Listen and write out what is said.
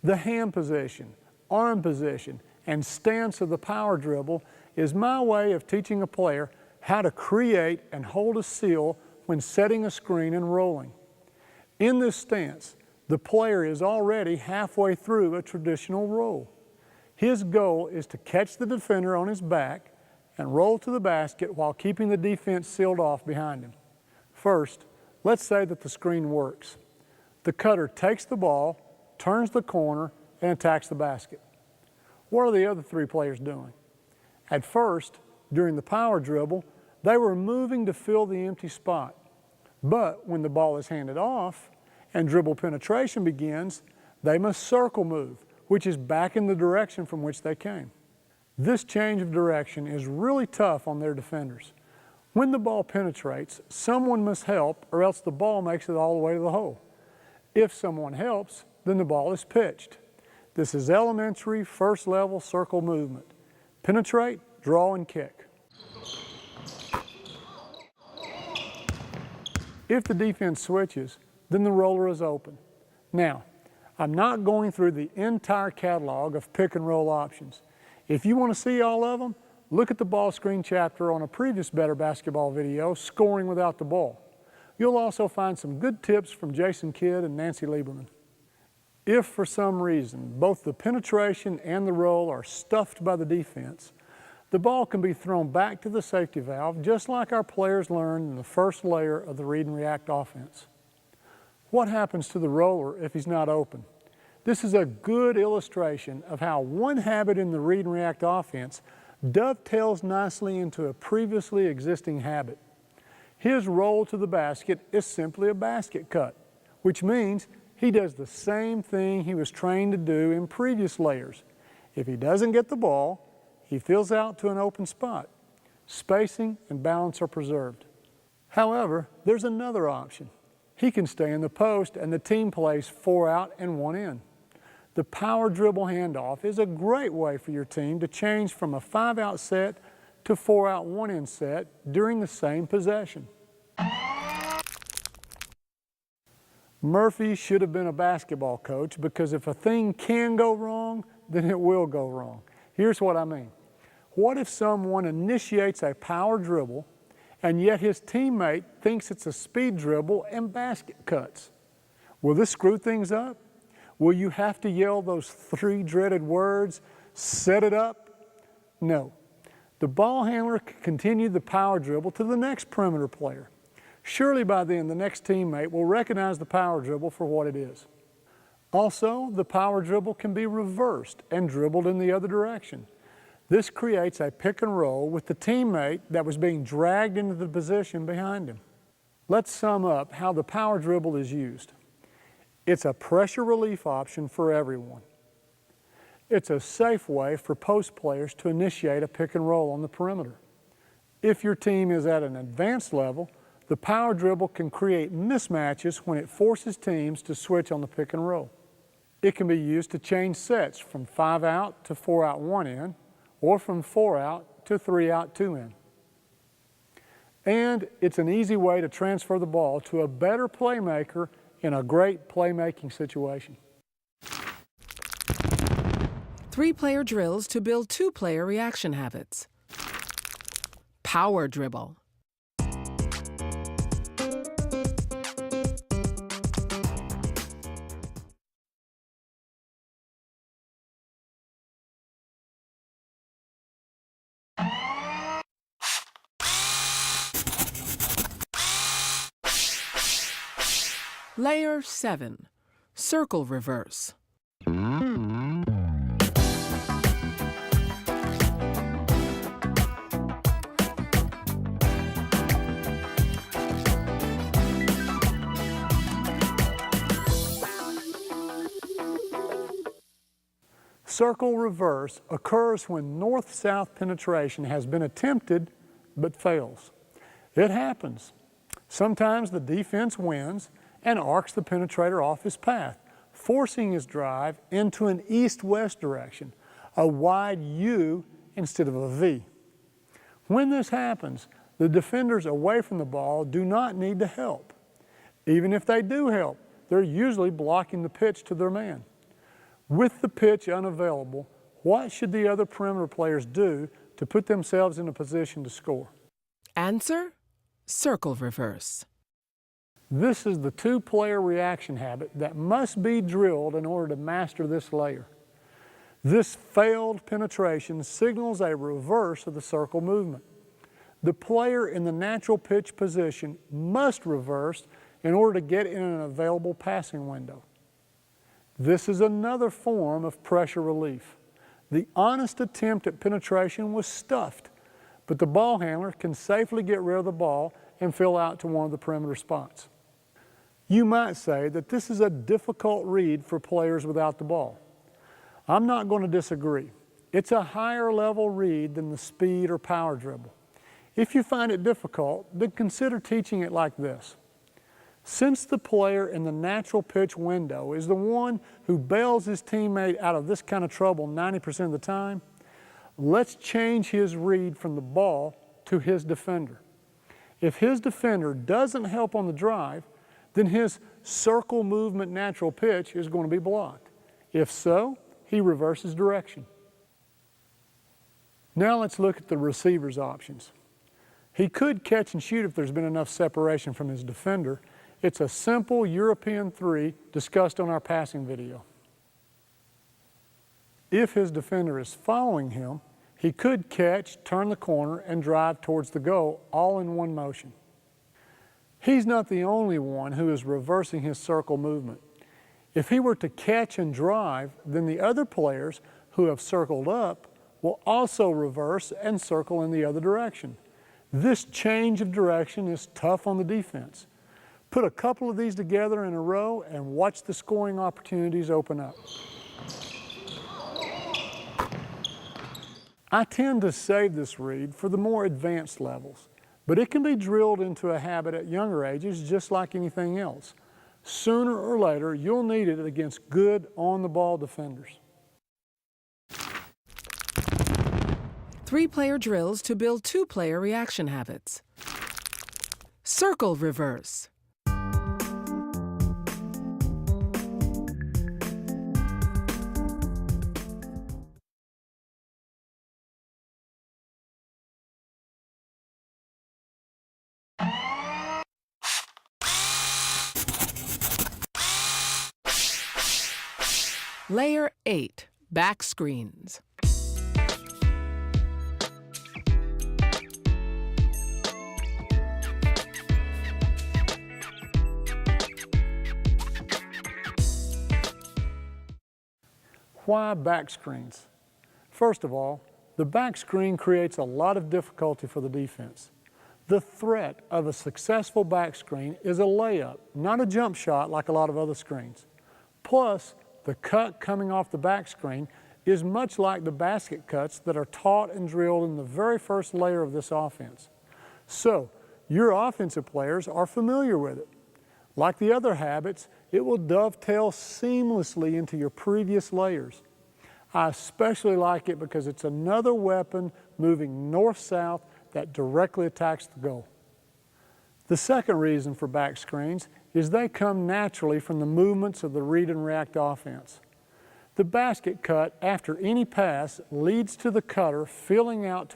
The hand position, arm position, and stance of the power dribble is my way of teaching a player how to create and hold a seal when setting a screen and rolling. In this stance, the player is already halfway through a traditional roll. His goal is to catch the defender on his back and roll to the basket while keeping the defense sealed off behind him. First, let's say that the screen works. The cutter takes the ball, turns the corner, and attacks the basket. What are the other three players doing? At first, during the power dribble, they were moving to fill the empty spot. But when the ball is handed off and dribble penetration begins, they must circle move, which is back in the direction from which they came. This change of direction is really tough on their defenders. When the ball penetrates, someone must help or else the ball makes it all the way to the hole. If someone helps, then the ball is pitched. This is elementary, first level circle movement. Penetrate, draw, and kick. If the defense switches, then the roller is open. Now, I'm not going through the entire catalog of pick and roll options. If you want to see all of them, look at the ball screen chapter on a previous Better Basketball video, Scoring Without the Ball. You'll also find some good tips from Jason Kidd and Nancy Lieberman. If for some reason both the penetration and the roll are stuffed by the defense, the ball can be thrown back to the safety valve just like our players learned in the first layer of the read and react offense. What happens to the roller if he's not open? This is a good illustration of how one habit in the read and react offense dovetails nicely into a previously existing habit. His roll to the basket is simply a basket cut, which means he does the same thing he was trained to do in previous layers. If he doesn't get the ball, he fills out to an open spot. Spacing and balance are preserved. However, there's another option. He can stay in the post and the team plays 4 out and 1 in. The power dribble handoff is a great way for your team to change from a 5-out set to 4-out 1-in set during the same possession. Murphy should have been a basketball coach because if a thing can go wrong, then it will go wrong. Here's what I mean. What if someone initiates a power dribble and yet his teammate thinks it's a speed dribble and basket cuts? Will this screw things up? Will you have to yell those 3 dreaded words, set it up? No. The ball handler can continue the power dribble to the next perimeter player. Surely by then the next teammate will recognize the power dribble for what it is. Also, the power dribble can be reversed and dribbled in the other direction. This creates a pick and roll with the teammate that was being dragged into the position behind him. Let's sum up how the power dribble is used. It's a pressure relief option for everyone. It's a safe way for post players to initiate a pick and roll on the perimeter. If your team is at an advanced level, the power dribble can create mismatches when it forces teams to switch on the pick and roll. It can be used to change sets from 5-out to 4-out 1-in, or from 4-out to 3-out 2-in. And it's an easy way to transfer the ball to a better playmaker in a great playmaking situation. 3-player drills to build 2-player reaction habits. Power dribble. Layer 7, circle reverse. Circle reverse occurs when north-south penetration has been attempted but fails. It happens. Sometimes the defense wins and arcs the penetrator off his path, forcing his drive into an east-west direction, a wide U instead of a V. When this happens, the defenders away from the ball do not need to help. Even if they do help, they're usually blocking the pitch to their man. With the pitch unavailable, what should the other perimeter players do to put themselves in a position to score? Answer: circle reverse. This is the two-player reaction habit that must be drilled in order to master this layer. This failed penetration signals a reverse of the circle movement. The player in the natural pitch position must reverse in order to get in an available passing window. This is another form of pressure relief. The honest attempt at penetration was stuffed, but the ball handler can safely get rid of the ball and fill out to one of the perimeter spots. You might say that this is a difficult read for players without the ball. I'm not going to disagree. It's a higher level read than the speed or power dribble. If you find it difficult, then consider teaching it like this. Since the player in the natural pitch window is the one who bails his teammate out of this kind of trouble 90% of the time, let's change his read from the ball to his defender. If his defender doesn't help on the drive, then his circle movement natural pitch is going to be blocked. If so, he reverses direction. Now let's look at the receiver's options. He could catch and shoot if there's been enough separation from his defender. It's a simple European three discussed on our passing video. If his defender is following him, he could catch, turn the corner, and drive towards the goal all in one motion. He's not the only one who is reversing his circle movement. If he were to catch and drive, then the other players who have circled up will also reverse and circle in the other direction. This change of direction is tough on the defense. Put a couple of these together in a row and watch the scoring opportunities open up. I tend to save this read for the more advanced levels, but it can be drilled into a habit at younger ages just like anything else. Sooner or later, you'll need it against good on-the-ball defenders. 3-player drills to build 2-player reaction habits. Circle reverse. Layer 8, back screens. Why back screens? First of all, the back screen creates a lot of difficulty for the defense. The threat of a successful back screen is a layup, not a jump shot like a lot of other screens. Plus, the cut coming off the back screen is much like the basket cuts that are taught and drilled in the very first layer of this offense. So, your offensive players are familiar with it. Like the other habits, it will dovetail seamlessly into your previous layers. I especially like it because it's another weapon moving north-south that directly attacks the goal. The second reason for back screens is they come naturally from the movements of the read and react offense. The basket cut after any pass leads to the cutter filling out